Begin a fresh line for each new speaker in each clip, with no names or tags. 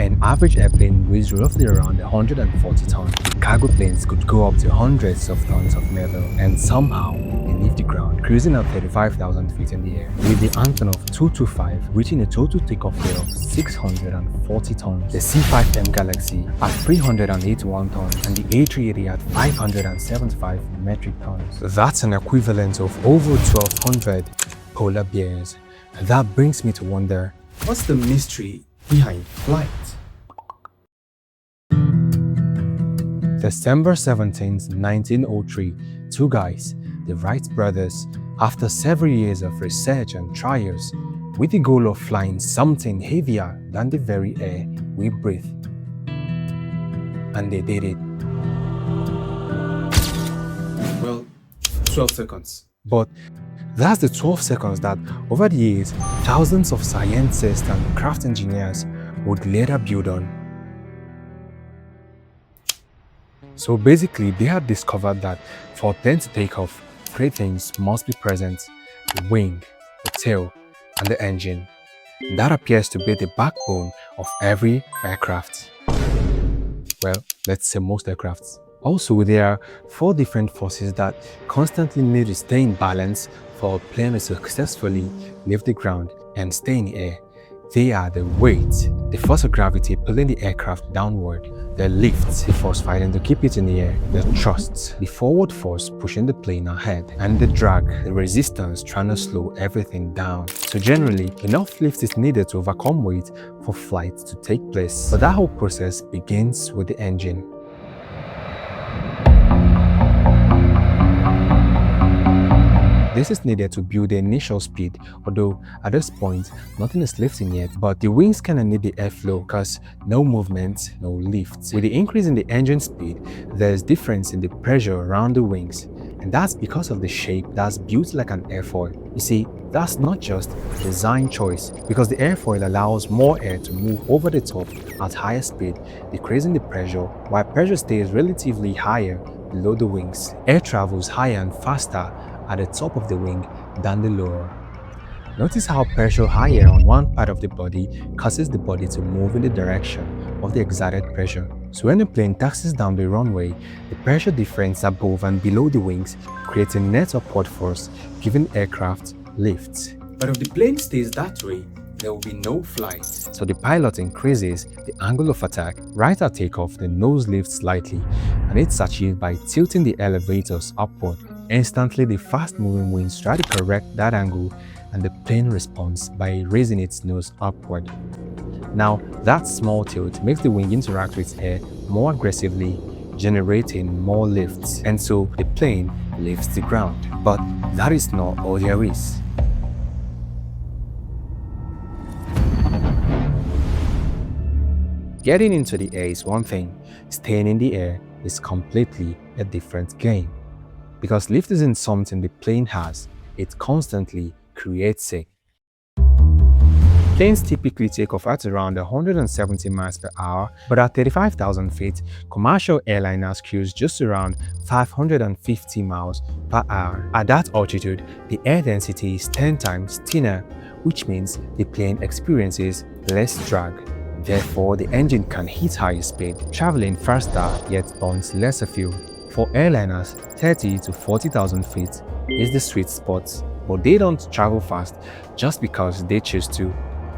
An average airplane weighs roughly around 140 tons. Cargo planes could go up to hundreds of tons of metal, and somehow they leave the ground, cruising at 35,000 feet in the air, with the Anton of 225 reaching a total takeoff weight of 640 tons, the C-5M Galaxy at 381 tons, and the A380 at 575 metric tons. That's an equivalent of over 1,200 polar bears. And that brings me to wonder, what's the mystery behind flight? December 17, 1903, two guys, the Wright brothers, after several years of research and trials, with the goal of flying something heavier than the very air we breathe. And they did it. Well, 12 seconds. But that's the 12 seconds that, over the years, thousands of scientists and craft engineers would later build on. So basically, they had discovered that for a plane to take off, three things must be present: the wing, the tail, and the engine. That appears to be the backbone of every aircraft. Well, let's say most aircrafts. Also, there are four different forces that constantly need to stay in balance for a plane to successfully leave the ground and stay in the air. They are the weight, the force of gravity pulling the aircraft downward, the lift, the force fighting to keep it in the air, the thrust, the forward force pushing the plane ahead, and the drag, the resistance trying to slow everything down. So generally, enough lift is needed to overcome weight for flight to take place. But that whole process begins with the engine. This is needed to build the initial speed, although at this point, nothing is lifting yet, but the wings kinda need the airflow because no movement, no lift. With the increase in the engine speed, there's difference in the pressure around the wings, and that's because of the shape that's built like an airfoil. You see, that's not just a design choice, because the airfoil allows more air to move over the top at higher speed, decreasing the pressure, while pressure stays relatively higher below the wings. Air travels higher and faster at the top of the wing than the lower. Notice how pressure higher on one part of the body causes the body to move in the direction of the exerted pressure. So when the plane taxis down the runway, the pressure difference above and below the wings creates a net upward force, giving aircraft lift. But if the plane stays that way, there will be no flight. So the pilot increases the angle of attack. Right at takeoff, the nose lifts slightly, and it's achieved by tilting the elevators upward. Instantly, the fast-moving wings try to correct that angle, and the plane responds by raising its nose upward. Now, that small tilt makes the wing interact with air more aggressively, generating more lift, and so the plane leaves the ground. But that is not all there is. Getting into the air is one thing, staying in the air is completely a different game. Because lift isn't something the plane has, it constantly creates it. Planes typically take off at around 170 miles per hour, but at 35,000 feet, commercial airliners cruise just around 550 miles per hour. At that altitude, the air density is 10 times thinner, which means the plane experiences less drag. Therefore, the engine can hit higher speed, traveling faster yet burns lesser fuel. For airliners, 30 to 40,000 feet is the sweet spot, but they don't travel fast just because they choose to.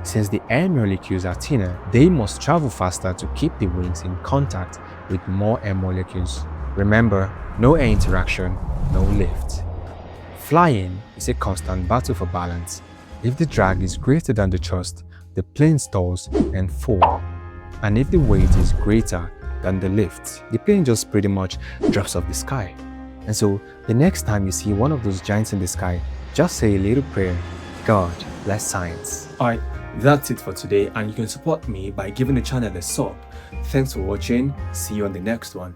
Since the air molecules are thinner, they must travel faster to keep the wings in contact with more air molecules. Remember, no air interaction, no lift. Flying is a constant battle for balance. If the drag is greater than the thrust, the plane stalls and falls. And if the weight is greater than the lift, the plane just pretty much drops off the sky. And so the next time you see one of those giants in the sky, just say a little prayer: God bless science. Alright, that's it for today, and you can support me by giving the channel a sub. Thanks for watching, see you on the next one.